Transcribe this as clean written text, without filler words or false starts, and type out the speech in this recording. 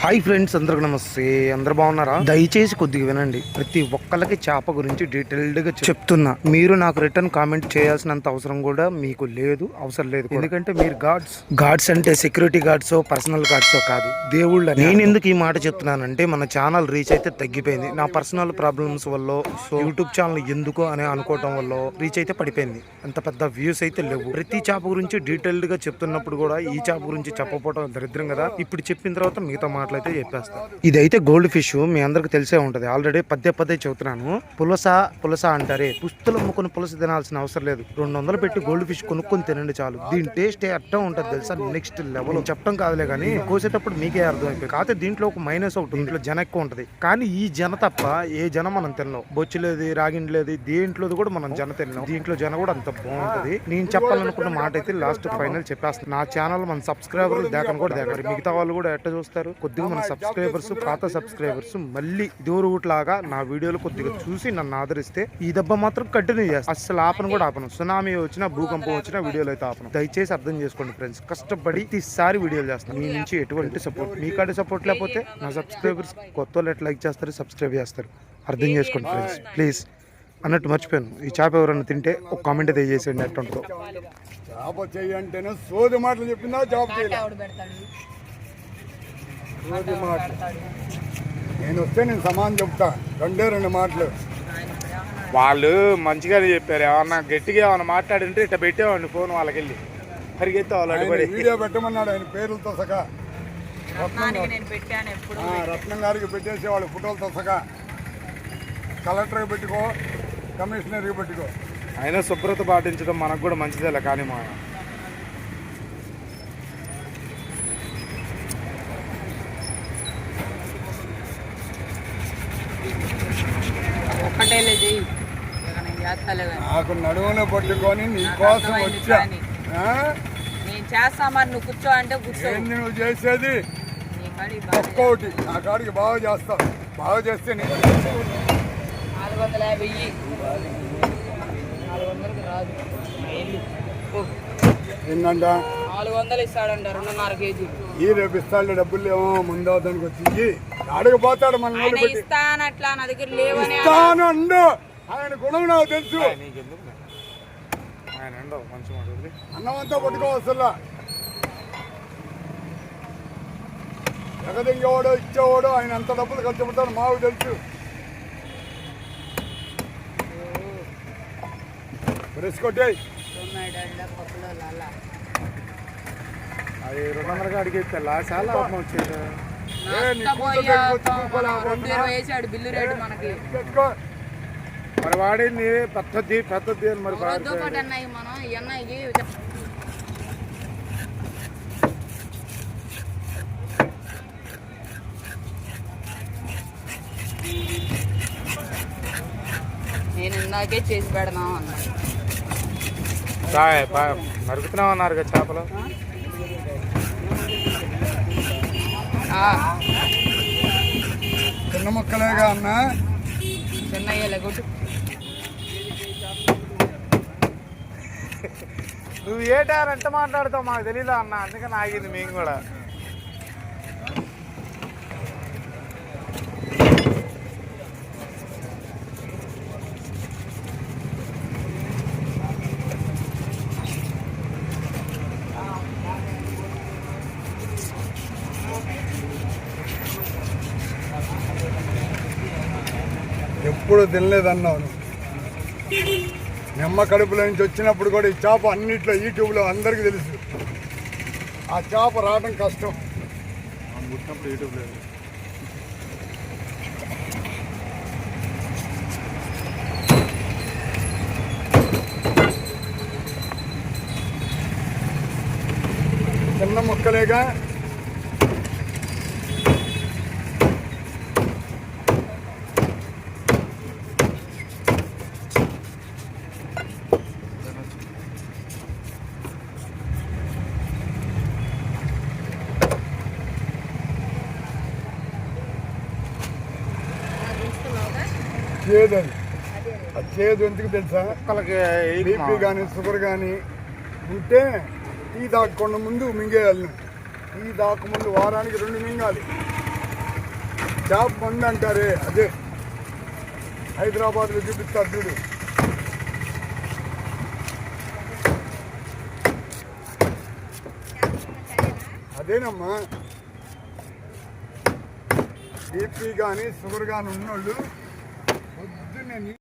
Hi friends, అందరికి నమస్తే. అందరు బాగున్నారా? దయచేసి కొద్దిగా వినండి. ప్రతి ఒక్కరికి చేప గురించి డీటెయిల్డ్ గా చెప్తున్నా. మీరు నాకు రిటర్న్ కామెంట్ చేయాల్సినంత అవసరం కూడా మీకు లేదు, అవసరం లేదు. ఎందుకంటే మీరు గాడ్స్ అంటే సెక్యూరిటీ గార్డ్స్, పర్సనల్ గార్డ్స్ కాదు, దేవుళ్ళ. నేను ఎందుకు ఈ మాట చెప్తున్నానంటే మన ఛానల్ రీచ్ అయితే తగ్గిపోయింది. నా పర్సనల్ ప్రాబ్లమ్స్ వల్ల, సో యూట్యూబ్ ఛానల్ ఎందుకు అని అనుకోవటం వల్ల రీచ్ అయితే పడిపోయింది. అంత పెద్ద వ్యూస్ అయితే లేవు. ప్రతి చేప గురించి డీటెయిల్డ్ గా చెప్తున్నప్పుడు కూడా ఈ చేప గురించి చెప్పకపోవడం దరిద్రం కదా. ఇప్పుడు చెప్పిన తర్వాత మిగతా మాటలైతే చెప్పేస్తా. ఇదైతే గోల్డ్ ఫిష్, మీ అందరికి తెలిసే ఉంటది. ఆల్రెడీ పదే చెబుతున్నాను. పులస అంటారే, పుస్తులు అమ్ముకుని పులస తినాల్సిన అవసరం లేదు. 200 పెట్టి గోల్డ్ ఫిష్ కొనుక్కొని తినండి చాలు. దీని టేస్ట్ అట్టం ఉంటది తెలుసా, నెక్స్ట్ లెవెల్. చెప్పడం కాదులే కానీ కోసేటప్పుడు మీకే అర్థమైపోయి. కాకపోతే దీంట్లో ఒక మైనస్ ఒకటి, దీంట్లో జన ఎక్కువ ఉంటది. కానీ ఈ జన తప్ప ఏ జన మనం తినలేం. బొచ్చులేదు, రాగిండ్లేదు, దేంట్లో కూడా మనం జన తినలేం. దీంట్లో జన కూడా అంత బాగుంటది. నేను చెప్పాలనుకున్న మాట అయితే లాస్ట్ ఫైనల్ చెప్పేస్తాను. నా ఛానల్ మన సబ్స్క్రైబర్లు దేకని కూడా దేకారు. మిగతా వాళ్ళు కూడా ఎట్ట చూస్తారు? కొద్దిగా మన సబ్స్క్రైబర్స్, పాత సబ్స్క్రైబర్స్ మళ్ళీ ఇదో రూట్ లాగా నా వీడియోలు కొద్దిగా చూసి నన్ను ఆదరిస్తే ఈ దెబ్బ మాత్రం కంటిన్యూ చేస్తాను. అసలు ఆపను కూడా ఆపను. సునామీ వచ్చినా, భూకంపం వచ్చినా వీడియోలు అయితే ఆపను. దయచేసి అర్థం చేసుకోండి ఫ్రెండ్స్. కష్టపడి ప్రతిసారి వీడియోలు చేస్తాను. మీ నుంచి ఎటువంటి సపోర్ట్, మీ కాడి సపోర్ట్ లేకపోతే నా సబ్స్క్రైబర్స్ కొత్త వాళ్ళు ఎట్లా లైక్ చేస్తారు, సబ్స్క్రైబ్ చేస్తారు. అర్థం చేసుకోండి ఫ్రెండ్స్ ప్లీజ్. అన్నట్టు మర్చిపోయాను, ఈ చేప ఎవరన్నా తింటే ఒక కామెంట్ అయితే చేసేయండి ఎట్టుంటుందో. చేప చేయంటేనే సోది మాటలు చెప్పిందా? చేప నేను వస్తే నేను సమానం చెప్తా. రెండు మాటలు వాళ్ళు మంచిగానే చెప్పారు. ఏమన్నా గట్టిగా ఏమన్నా మాట్లాడింటే ఇట్లా పెట్టేవాడిని ఫోన్ వాళ్ళకి వెళ్ళి పరిగెత్తే వాళ్ళు వీడియో పెట్టమన్నాడు. ఆయన పేర్లతో సగా రత్నం గారికి పెట్టేసి వాళ్ళ ఫోటోలతో సగా కలెక్టర్కి పెట్టుకో, కమిషనర్కి పెట్టుకో. అయినా శుభ్రత పాటించడం మనకు కూడా మంచిదేలే. కానీ మా నాకు నడువులో పట్టుకొని నీ కోసం వచ్చా. నేను చేస్తా, మరి నువ్వు కూర్చో అంటే కూర్చో. నువ్వు చేసేది ఒక్కొక్కటి నా కాడికి బాగా చేస్తావు. బాగా చేస్తే 450 ఏంటంట 400 ఇస్తాడంట 2.5 కేజీ. ఈ రేపు ఇస్తాడు. డబ్బులు ఏమో ముందు దానికి వచ్చి అడగపోతాడు. మన ఇస్తానట్లా నా దగ్గర లేవని ఇస్తాను అండు. ఆయన గుణం నాకు తెలుసు. అన్నమంతా పట్టుకోవసల్లా. ఎగదింగేవాడు, ఇచ్చేవాడు, ఆయన ఎంత డబ్బులు ఖర్చు పెడతాడు మాకు తెలుసు. కొట్టేయి అది 200 అడిగితే చాలా వచ్చేది. బిల్లు రేటు మనకి మరి వాడింది పెద్దది మరి మనం ఎన్నయ్యి నేను ఇందాకే చేసి పెడదాం అన్నా. మరుగుతున్నాం అన్నారు కదా చేపలు. చిన్న మొక్కలేగా అన్న, చిన్నయ్యలే కొట్టు. నువ్వు ఏటారు ఎంత మాట్లాడుతావు మాకు తెలీదా అన్న, అందుకని ఆగింది మేము కూడా. ఎప్పుడు తినలేదన్నావు. నిమ్మ కడుపులో నుంచి వచ్చినప్పుడు కూడా ఈ చేప అన్నిట్లో యూట్యూబ్లో అందరికీ తెలుసు. ఆ చేప రావడం కష్టం. పుట్టినప్పుడు యూట్యూబ్ లేదు. చిన్న మొక్కలేగా. చేదు అది. ఆ చేదు ఎందుకు తెలుసా? బీపీ కానీ షుగర్ కానీ ఉంటే టీ తాగకుండా ముందు మింగేయాలి. టీ తాగకముందు వారానికి 2 మింగాలి. చేప మందు అంటారే అదే హైదరాబాద్లో చూపిస్తారు చూడు. అదేనమ్మా బీపీ కానీ షుగర్ కానీ ఉన్నోళ్ళు